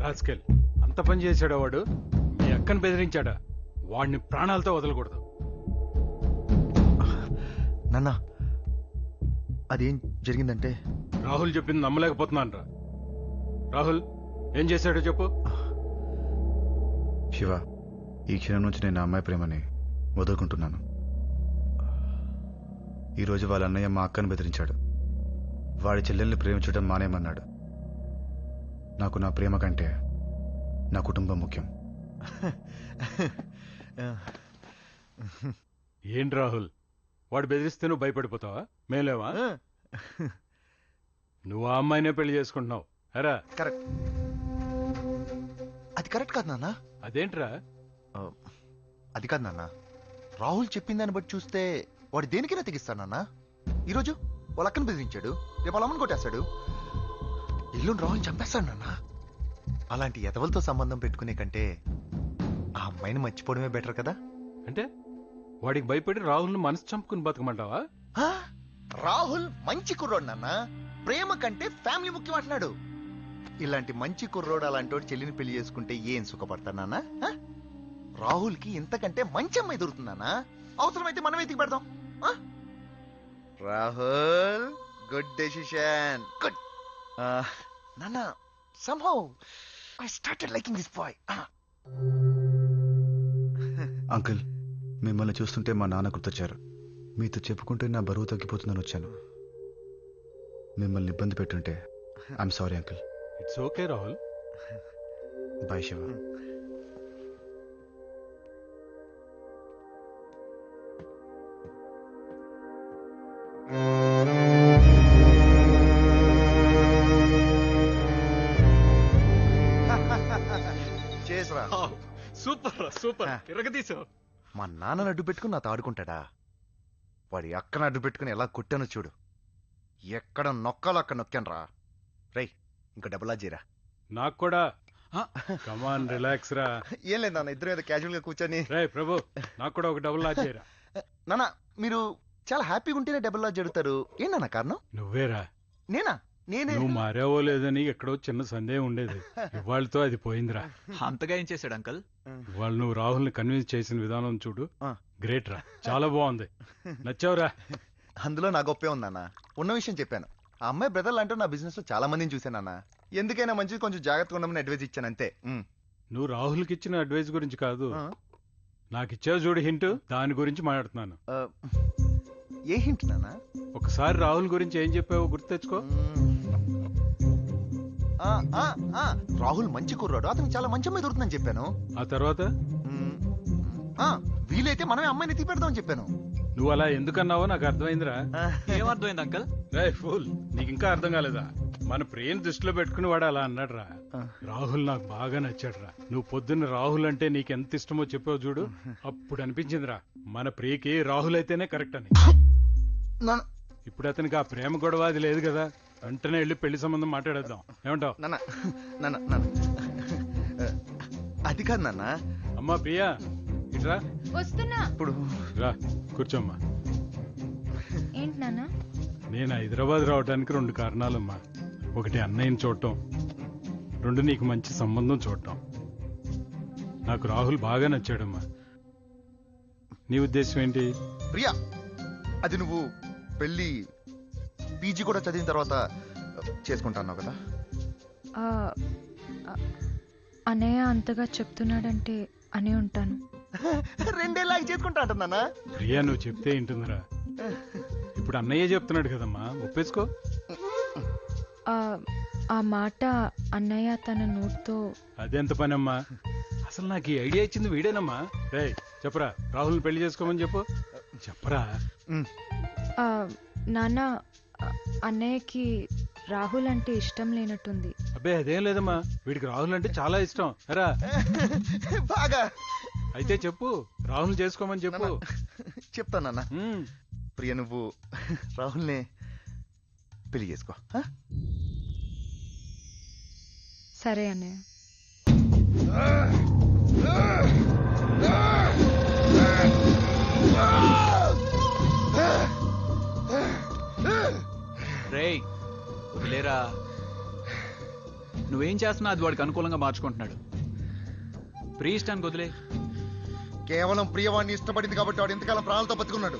Rascal అంత పని చేశాడా వాడు? మీ అక్కను బెదిరించాడా? వాడిని ప్రాణాలతో వదలకూడదు. నాన్న అదేం జరిగిందంటే రాహుల్ చెప్పింది నమ్మలేకపోతున్నాను రా. రాహుల్ ఏం చేశాడో చెప్పు. శివ, ఈ క్షణం నుంచి నేను నా అమ్మాయి ప్రేమని వదులుకుంటున్నాను. ఈరోజు వాళ్ళ అన్నయ్య మా అక్కను బెదిరించాడు. వాడి చెల్లెల్ని ప్రేమించడం మానేమన్నాడు. నాకు నా ప్రేమ కంటే నా కుటుంబం ముఖ్యం. ఏంటి రాహుల్, వాడు బెదిరిస్తే నువ్వు భయపడిపోతావా? మేలేవా? నువ్వు ఆ అమ్మాయినే పెళ్లి చేసుకుంటున్నావు. అరా కరెక్ట్. అది కరెక్ట్ కాదు నాన్న. అదేంట్రా? అది కాదు నాన్న, రాహుల్ చెప్పిందాన్ని బట్టి చూస్తే వాడు దేనికైనా తెగిస్తాడు నాన్న. ఈరోజు వాళ్ళ అక్కను బెదిరించాడు, రేపు వాళ్ళ అమ్మని కొట్టేస్తాడు, ఎల్లుండి రాహుల్ చంపేస్తాడు నాన్న. అలాంటి ఎదవలతో సంబంధం పెట్టుకునే కంటే ఆ అమ్మాయిని మర్చిపోవడమే బెటర్ కదా. అంటే వాడికి భయపడి రాహుల్ని మనసు చంపుకుని బతకమంటావా? రాహుల్ మంచి కుర్రోడు నాన్న, ప్రేమ కంటే ఫ్యామిలీ ముఖ్యం అంటున్నాడు. ఇలాంటి మంచి కుర్రోడు అలాంటి చెల్లిని పెళ్లి చేసుకుంటే ఏం సుఖపడతా నాన్న? రాహుల్ కి ఇంతకంటే మంచి అమ్మాయి దొరుకుతుందా? అవసరమైతే మనం ఎతికి పెడదాం. Rahul, good decision, good. నాన్న, somehow I started liking this boy. Uncle, మిమ్మల్ని చూస్తుంటే మా నాన్న గుర్తొచ్చారు. మీతో చెప్పుకుంటే నా బరువు తగ్గిపోతుందని వచ్చాను. మిమ్మల్ని ఇబ్బంది పెట్టుంటే I'm sorry uncle. It's okay Rahul. Bye Shiva. చేసరా. సూపర్ సూపర్, ఇరగదీసావు. మా నాన్నను అడ్డు పెట్టుకుని నాతో ఆడుకుంటాడా? వాడి అక్కను అడ్డు పెట్టుకుని ఎలా కొట్టానో చూడు. ఎక్కడ నొక్కాలో అక్కడ నొక్కాను రా. రై, ఇంకా డబ్బులా జీరా. నాకు కూడా. కమాన్ రిలాక్స్ రా. ఏం లేదు నాన్న, ఇద్దరు మీద క్యాజువల్ గా కూర్చొని. రే ప్రభు, నాకు కూడా ఒక డబుల్ లాజ్ చేయరా. నాన్న, మీరు చాలా హ్యాపీగా ఉంటేనే డబ్బుల్ లాజ్ జరుగుతారు. ఏంటన్నా కారణం? నువ్వేరా. నేనా? నేనే. నువ్వు మారావో లేదని ఎక్కడో చిన్న సందేహం ఉండేది. ఇవాళతో అది పోయిందిరా. అంతగా ఏం చేశాడు అంకల్? ఇవాళ నువ్వు రాహుల్ని కన్విన్స్ చేసిన విధానం చూడు, గ్రేట్ రా. చాలా బాగుంది, నచ్చావురా. అందులో నా గొప్పే ఉందన్న. ఉన్న విషయం చెప్పాను. ఆ అమ్మాయి బ్రదర్లు అంటూ నా బిజినెస్ లో చాలా మందిని చూశానన్న. ఎందుకైనా మంచిది, కొంచెం జాగ్రత్తగా ఉండమని అడ్వైజ్ ఇచ్చాను అంతే. నువ్వు రాహుల్కి ఇచ్చిన అడ్వైస్ గురించి కాదు, నాకు ఇచ్చావు చూడు హింట్, దాని గురించి మాట్లాడుతున్నాను. ఏ హింట్ నాన్న? ఒకసారి రాహుల్ గురించి ఏం చెప్పావో గుర్తు తెచ్చుకో. రాహుల్ మంచి కుర్రాడు, అతనికి చాలా మంచి అమ్మాయి దొరుకుతుందని చెప్పాను. ఆ తర్వాత వీలైతే మనమే అమ్మాయిని ఎత్తి పెడదామని చెప్పాను. నువ్వు అలా ఎందుకన్నావో నాకు అర్థమైందిరా. ఏమర్థమైంది అంకల్? రే ఫూల్, నీకు ఇంకా అర్థం కాలేదా? మన ప్రేమ దృష్టిలో పెట్టుకుని వాడు అలా అన్నాడు రా. రాహుల్ నాకు బాగా నచ్చాడు రా. నువ్వు పొద్దున్న రాహుల్ అంటే నీకు ఎంత ఇష్టమో చెప్పావు చూడు, అప్పుడు అనిపించిందిరా మన ప్రియకి రాహుల్ అయితేనే కరెక్ట్ అని. ఇప్పుడు అతనికి ఆ ప్రేమ గొడవ అది లేదు కదా, వెంటనే వెళ్ళి పెళ్లి సంబంధం మాట్లాడేద్దాం. ఏమంటావు? అది కాదు నాన్న. అమ్మా ప్రియా, ఇట్రా. వస్తున్నా. ఇప్పుడు రా, కూర్చోమ్మా. ఏంటి నాన్న? నేను హైదరాబాద్ రావడానికి 2 కారణాలమ్మా. ఒకటి అన్నయ్యని చూడటం, 2 నీకు మంచి సంబంధం చూడటం. నాకు రాహుల్ బాగా నచ్చాడమ్మా. నీ ఉద్దేశం ఏంటి? ప్రియా, అది నువ్వు పెళ్లి పీజీ కూడా చదివిన తర్వాత చేసుకుంటాను కదా? అన్నయ్య అంతగా చెప్తున్నాడంటే అనే ఉంటాను. 2 ఏళ్ళకి చేసుకుంటా అంటున్నానా? ప్రియా, నువ్వు చెప్తే ఏంటుందిరా. ఇప్పుడు అన్నయ్య చెప్తున్నాడు కదమ్మా, ఒప్పేసుకో. ఆ మాట అన్నయ్య తన నోటితో. అదెంత పనమ్మా, అసలు నాకు ఈ ఐడియా ఇచ్చింది వీడేనమ్మా. రే చెప్పరా, రాహుల్ని పెళ్లి చేసుకోమని చెప్పు. చెప్పరా. నాన్న, అన్నయ్యకి రాహుల్ అంటే ఇష్టం లేనట్టుంది. అబ్బే అదేం లేదమ్మా, వీడికి రాహుల్ అంటే చాలా ఇష్టం. ఎరా బాగా. అయితే చెప్పు, రాహుల్ చేసుకోమని చెప్పు. చెప్తానన్నా. ప్రియ, నువ్వు రాహుల్నే పెళ్లి చేసుకో. సరే అన్నయ్య. రేయ్ వదిలేరా. నువ్వేం నువ్వేం చేస్తున్నా అది వాడికి అనుకూలంగా మార్చుకుంటున్నాడు. ప్రీ ఇష్టానికి వదిలే. కేవలం ప్రియవాణ్ణి ఇష్టపడింది కాబట్టి వాడు ఎంతకాలం ప్రాణాలతో బతుకున్నాడు.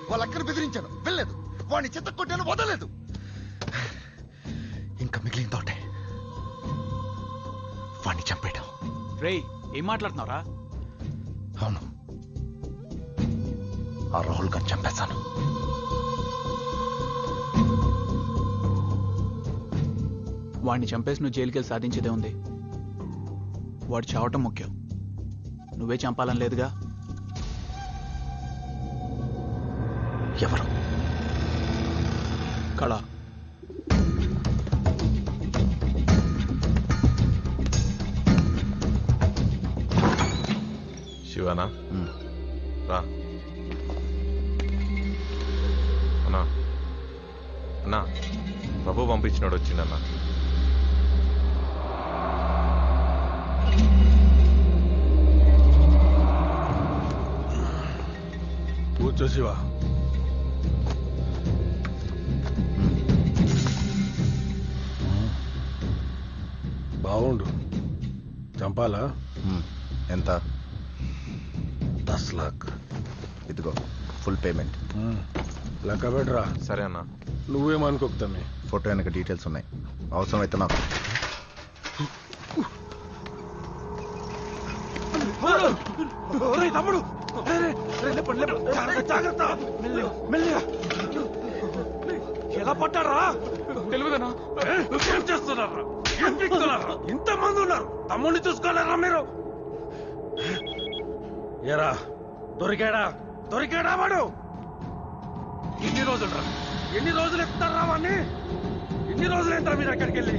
వాళ్ళ అక్కను బెదిరించాను, వెళ్ళలేదు. వాడిని చెత్త కొట్టాను, వదలలేదు. ఇంకా మిగిలిన తోటే వాడిని చంపేయడం. రేయ్, ఏం మాట్లాడుతున్నావురా? అవును, ఆ రాహుల్ గారిని చంపేశాను. వాడిని చంపేసి నువ్వు జైలుకెళ్ళి సాధించేదే ఉంది. వాడు చావటం ముఖ్యం, నువ్వే చంపాలని లేదుగా. ఎవరు? కళ. శివనా రా. అన్నా అన్నా, ప్రభు పంపించినాడు, వచ్చిందన్నా. కూర్చో శివ. బాగుండు. చంపాలా? ఎంత? 10 लाख. ఇదిగో ఫుల్ పేమెంట్. లెక్క పెట్టరా. సరే అన్నా. నువ్వేమనుకోకు తమ్మి. ఫోటో వెనక డీటెయిల్స్ ఉన్నాయి, అవసరమైతే నాకు. తమ్ముడు జాగ్రత్త, మెల్లిగా. ఎలా పట్టారా? తెలియదనా? ఏం చేస్తున్నారా? ఏం పీకుతున్నారా? ఇంతమంది ఉన్నారు, తమ్ముడిని చూసుకోలేరా మీరు? ఏరా, దొరికాడా? దొరికాడా వాడు? ఎన్ని రోజులు రా? ఎన్ని రోజులు ఎత్తారా వాడిని? ఎన్ని రోజులు ఏంటారా మీరు అక్కడికి వెళ్ళి?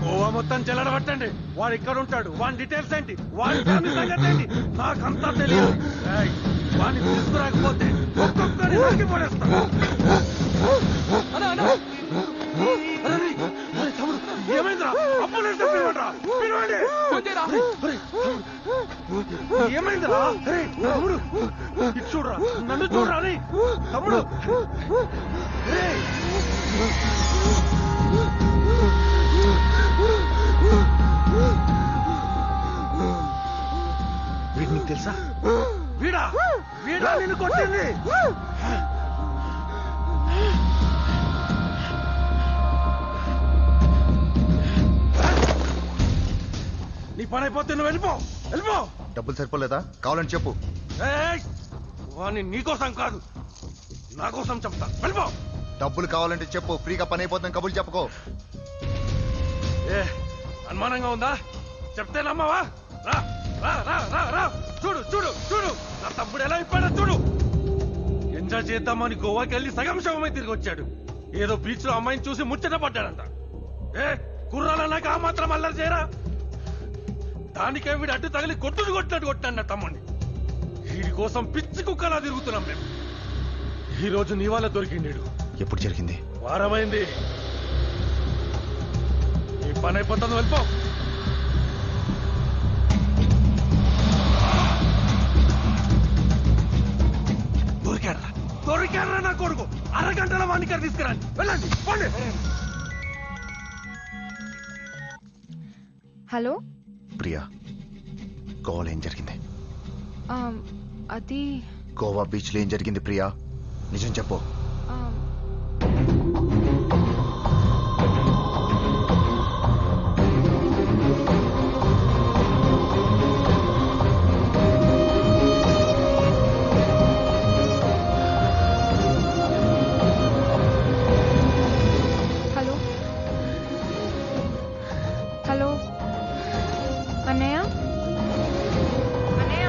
గోవా మొత్తం చెల్లడబట్టండి. వాడు ఇక్కడ ఉంటాడు, వాడి డీటెయిల్స్ ఏంటి, వాడి ఫ్యామిలీ సంగతి ఏంటి నాకంతా తెలియదు. వాడిని తీసుకురాకపోతే ఒక్కొక్కరిని నరికి పడేస్తాను. ఏమైందిరా? అంబులెన్స్ పిలవండిరా, పిలవండి. ఏమైందిరా? తమ్ముడు ఇటు చూడరా, నన్ను చూడరా అని. తమ్ముడు వీడు నీకు తెలుసా? వీడా వీడా నిన్ను కొట్టింది? నీ పని అయిపోతే నువ్వు వెళ్ళిపో, వెళ్ళిపో. డబ్బులు సరిపోలేదా? కావాలని చెప్పు. వాణ్ణి నీకోసం కాదు, నా కోసం చెప్తా, వెళ్ళిపో. డబ్బులు కావాలంటే చెప్పు, ఫ్రీగా పని అయిపోతుంది. కబుర్లు చెప్పుకో. అనుమానంగా ఉందా? చెప్తే నమ్మవా? రా రా రా రా రా. చూడు చూడు చూడు, నా తమ్ముడు ఎలా అయిపోయాడో చూడు. ఎంజాయ్ చేద్దామని గోవాకి వెళ్ళి సగం శవమై తిరిగి వచ్చాడు. ఏదో బీచ్ లో అమ్మాయిని చూసి ముచ్చట పడ్డాడంట. కుర్రాలన్నాక ఆ మాత్రం అల్లరి చేయరా? దానికే వీడు అడ్డు తగిలి కొట్టినట్టు కొట్టాడు నా తమ్ముడిని. వీడి కోసం పిచ్చి కుక్కలా తిరుగుతున్నాం మేము. ఈ రోజు నీ వల్ల దొరికిండు. ఎప్పుడు జరిగింది? వారమైంది. నీ పని అయిపోతుంది, వెళ్ళిపో. దొరికాడరా, దొరికాడరా నా కొడుకు. అరగంటల వాణికర్ తీసుకురండి, వెళ్ళండి, పోండి. హలో ప్రియా, గోవాలో ఏం జరిగింది? అది గోవా బీచ్ లో ఏం జరిగింది ప్రియా? నిజం చెప్పు. హలో హలో అన్నయ్య, అన్నయ్య.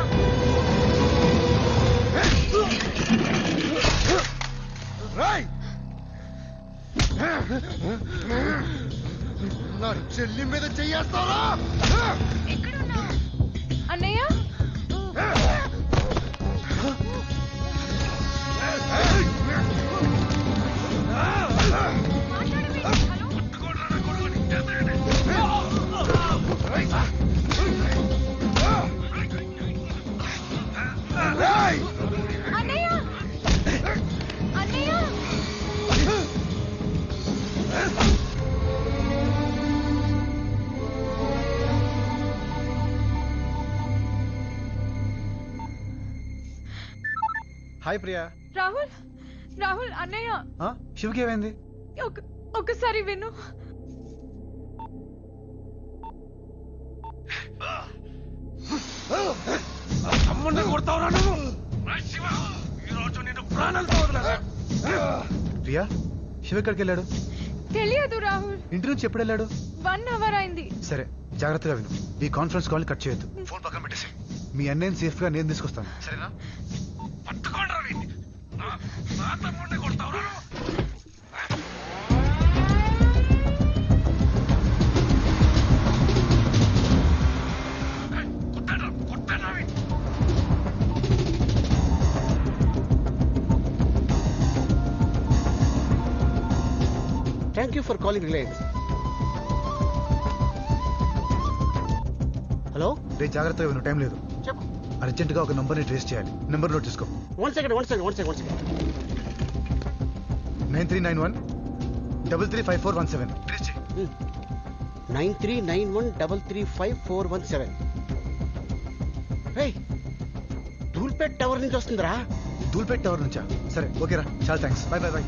నా చెల్లి మీద చెయ్యేస్తారా? ఎక్కడున్నావు అన్నయ్య? హాయ్ ప్రియా. రాహుల్ రాహుల్ అన్నయ్య శివకి ఏమైంది? ఒక్కసారి విను. తమ్ముడిని కొడతావురా నువ్వు? శివ, ఈ రోజు నేను ప్రాణాలతో వదలరా. ప్రియా, శివ ఎక్కడికి వెళ్ళాడు? తెలియదు రాహుల్. ఇంటి నుంచి ఎప్పుడు వెళ్ళాడు? 1 hour అయింది. సరే, జాగ్రత్తగా విను. ఈ కాన్ఫరెన్స్ కాల్ కట్ చేయొద్దు. ఫోన్ పక్కన పెట్టేసి మీ అన్నయ్యని సేఫ్ గా నేను తీసుకొస్తాను, సరేనా? పట్టుకోండి రా వీడిని. నా తమ్ముడిని కొడతావురా నువ్వు? Thank you for calling Reliance. Hello, రే జాగ్రత్తగా విను, టైం లేదు. చెప్పు. అర్జెంట్ గా ఒక నంబర్ని ట్రేస్ చేయాలి. నెంబర్ నోట్ చేసుకో. 1 second. 9391 335417. ట్రేస్ చేయి. 9391335417. ధూల్పేట్ టవర్ నుంచి వస్తుందిరా. దూల్పేట్ టవర్ నుంచా? సరే, ఓకేరా, చాలా థ్యాంక్స్. Bye bye bye.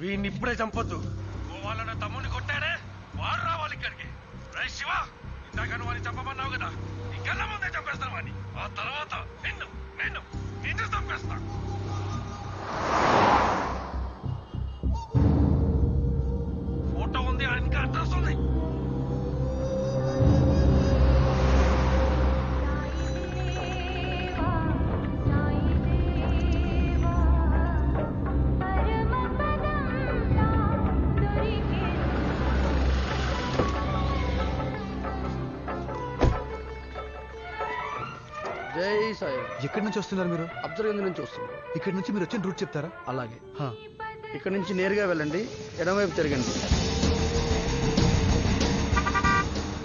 వీడిని ఇప్పుడే చంపొద్దు. గోవాలన్న తమ్ముడిని కొట్టాడే, వాడు రావాలి ఇక్కడికి. రే శివ, ఇందాక నువ్వు వాడిని చంపమన్నావు కదా, ఈ కళ్ళ ముందే చంపేస్తాను వాడిని. ఆ తర్వాత నిన్ను చంపేస్తా. ఫోటో ఉంది, ఇంకా అడ్రస్ ఉంది. జై సాయి. ఎక్కడి నుంచి వస్తున్నారు మీరు? అబ్జర్వేంద్ర నుంచి వస్తున్నాం. ఇక్కడి నుంచి మీరు వచ్చిన రూట్ చెప్తారా? అలాగే, ఇక్కడ నుంచి నేరుగా వెళ్ళండి, ఎడమవైపు తిరగండి.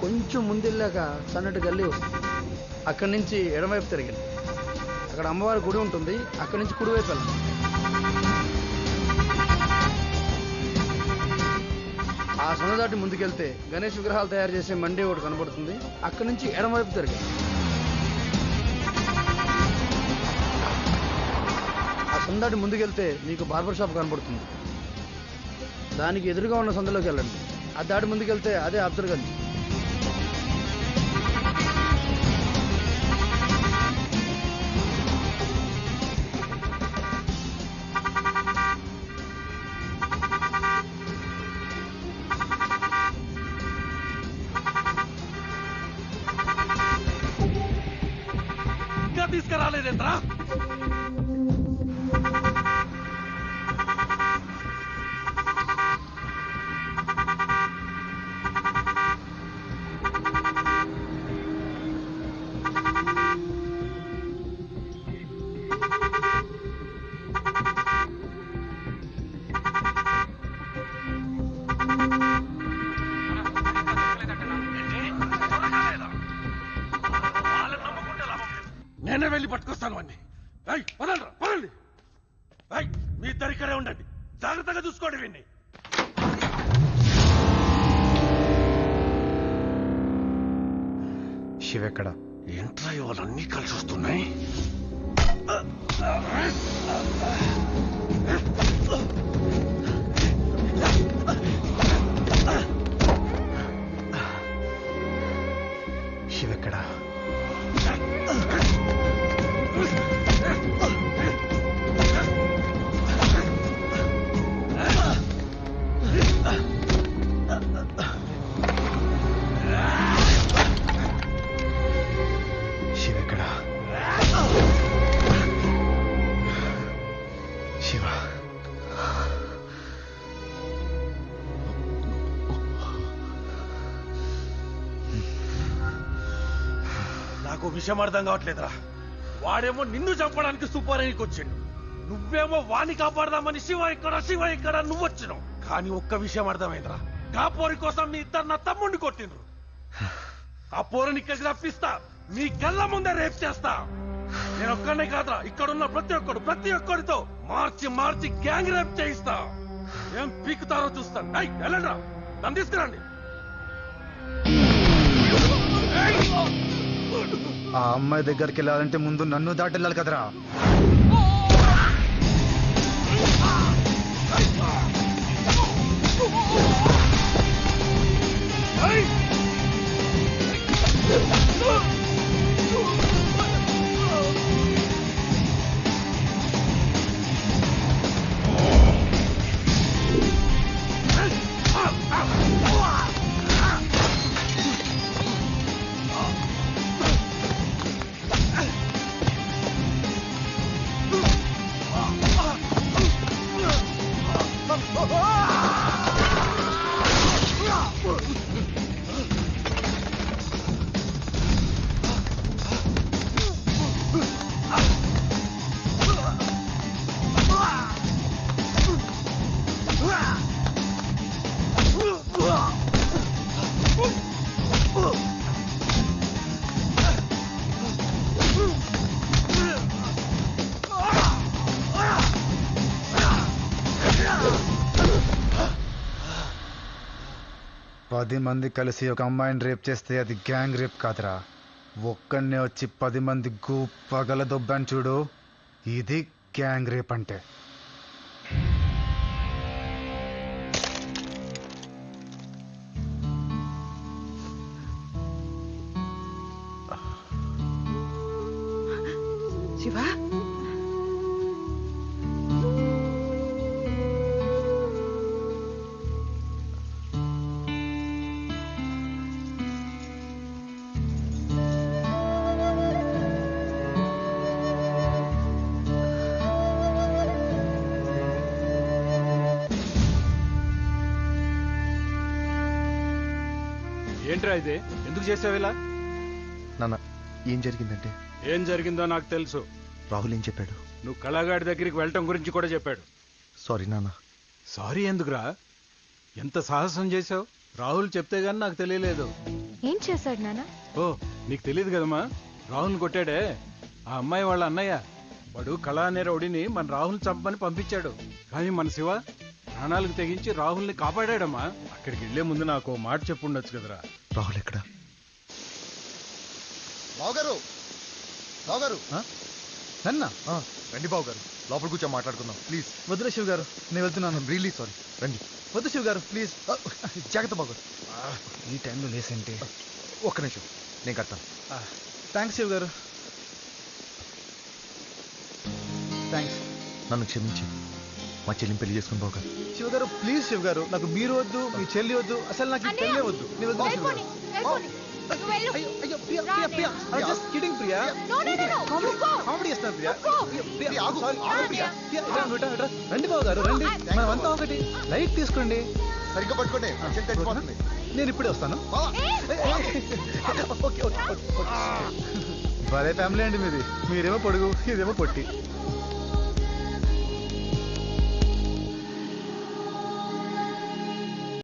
కొంచెం ముందెళ్ళాక సన్నటి గల్లీ వస్తుంది. అక్కడి నుంచి ఎడమవైపు తిరగండి. అక్కడ అమ్మవారి గుడి ఉంటుంది. అక్కడి నుంచి కుడివైపు వెళ్ళండి. ఆ సొన దాటి ముందుకెళ్తే గణేష్ విగ్రహాలు తయారు చేసే మండి ఒకటి కనబడుతుంది. అక్కడి నుంచి ఎడమవైపు తిరగండి. సందాటి ముందుకెళ్తే మీకు బార్బర్ షాప్ కనబడుతుంది. దానికి ఎదురుగా ఉన్న సందులోకి వెళ్ళండి. ఆ దాటి ముందుకెళ్తే అదే అబ్జర్ గల్లీ. ఇంకా తీసుకురాలేదేంట్రా? నేనే వెళ్ళి పట్టుకొస్తాను వాడిని. పదండి. మీ ఇద్దరు ఇక్కడే ఉండండి, జాగ్రత్తగా చూసుకోండి వీడిని. శివ ఎక్కడ? ఏంట్రా ఇవాళన్నీ కలిసి వస్తున్నాయి? శివ ఎక్కడ? నాకు విషయం అర్థం కావట్లేదురా. వాడేమో నిన్ను చంపడానికి సూపర్ అనికి వచ్చిండు, నువ్వేమో వాణ్ణి కాపాడదామని శివ ఇక్కడ నువ్వు వచ్చినావు. కానీ ఒక్క విషయం అర్థమైందిరా ఆ పోరి కోసం మీ ఇద్దరు నా తమ్ముడిని కొట్టిండ్రు ఆ పోరిని ఇక్కడికి రప్పిస్తా మీ కళ్ళ ముందే రేప్ చేస్తా నేను ఒక్కనే కాదురా ఇక్కడున్న ప్రతి ఒక్కరితో మార్చి గ్యాంగ్ రేప్ చేయిస్తా ఏం పీకుతారో చూస్తాను వెళ్ళండి రా నన్ను తీసుకురండి ఆ అమ్మాయి దగ్గరికి వెళ్ళాలంటే ముందు నన్ను దాటెళ్ళాలి కదరా. పది మంది కలిసి ఒక అమ్మాయిని రేప్ చేస్తే అది గ్యాంగ్ రేప్ కాదురా. ఒక్కనే వచ్చి 10 మంది పగల దొబ్బాను చూడు, ఇది గ్యాంగ్ రేప్ అంటే. శివ ఏంట్రా ఇదే, ఎందుకు చేసావు ఇలా? నాన్న ఏం జరిగిందంటే, ఏం జరిగిందో నాకు తెలుసు. రాహుల్ ఏం చెప్పాడు? నువ్వు కళాగాడి దగ్గరికి వెళ్ళటం గురించి కూడా చెప్పాడు. సారీ నాన్న. సారీ ఎందుకురా? ఎంత సాహసం చేసావు? రాహుల్ చెప్తే గాని నాకు తెలియలేదు. ఏం చేశాడు నాన్న? ఓ నీకు తెలియదు కదమ్మా, రాహుల్ కొట్టాడే ఆ అమ్మాయి వాళ్ళ అన్నయ్య. వాడు కళా అనే రౌడీని మన రాహుల్ చంపని పంపించాడు. కానీ మన శివ ప్రాణాలకు తెగించి రాహుల్ని కాపాడాడమ్మా. అక్కడికి వెళ్లే ముందు నాకు మాట చెప్పుండొచ్చు కదరా. రాహుల్ ఎక్కడ? బావగారు, బావగారు నన్న రండి బావగారు, లోపల కూర్చొని మాట్లాడుకుందాం ప్లీజ్. వద్దులే శివ్ గారు, నేను వెళ్తున్నాను. రియలీ సారీ, రండి. వద్దు శివ్ గారు ప్లీజ్. జాగ్రత్త బావగారు. ఈ టైంలో లేసేంటి? ఒక్క నిమిషం నేను కడతాను. థ్యాంక్స్ శివ్ గారు, థ్యాంక్స్. నన్ను క్షమించి మా చెల్లిని పెళ్లి చేసుకుని బావగారు. శివ్ గారు ప్లీజ్ శివ్ గారు, నాకు మీరు వద్దు, మీ చెల్లి వద్దు, అసలు నాకు ఈ పెళ్ళే వద్దు. నేను వెళ్తాను శివ్ గారు. అయ్యో అయ్యో Priya Priya Priya, I just kidding Priya. Comedy చేస్తాను ప్రియా. రండి బావ గారు రండి, మనమంతా ఒకటి. లైట్ తీసుకోండి, సరిగ్గా పట్టుకోండి, తెచ్చిపోతుంది. నేను ఇప్పుడే వస్తాను. భలే ఫ్యామిలీ అండి మీది. మీరేమో పొడుగు, ఇదేమో పొట్టి.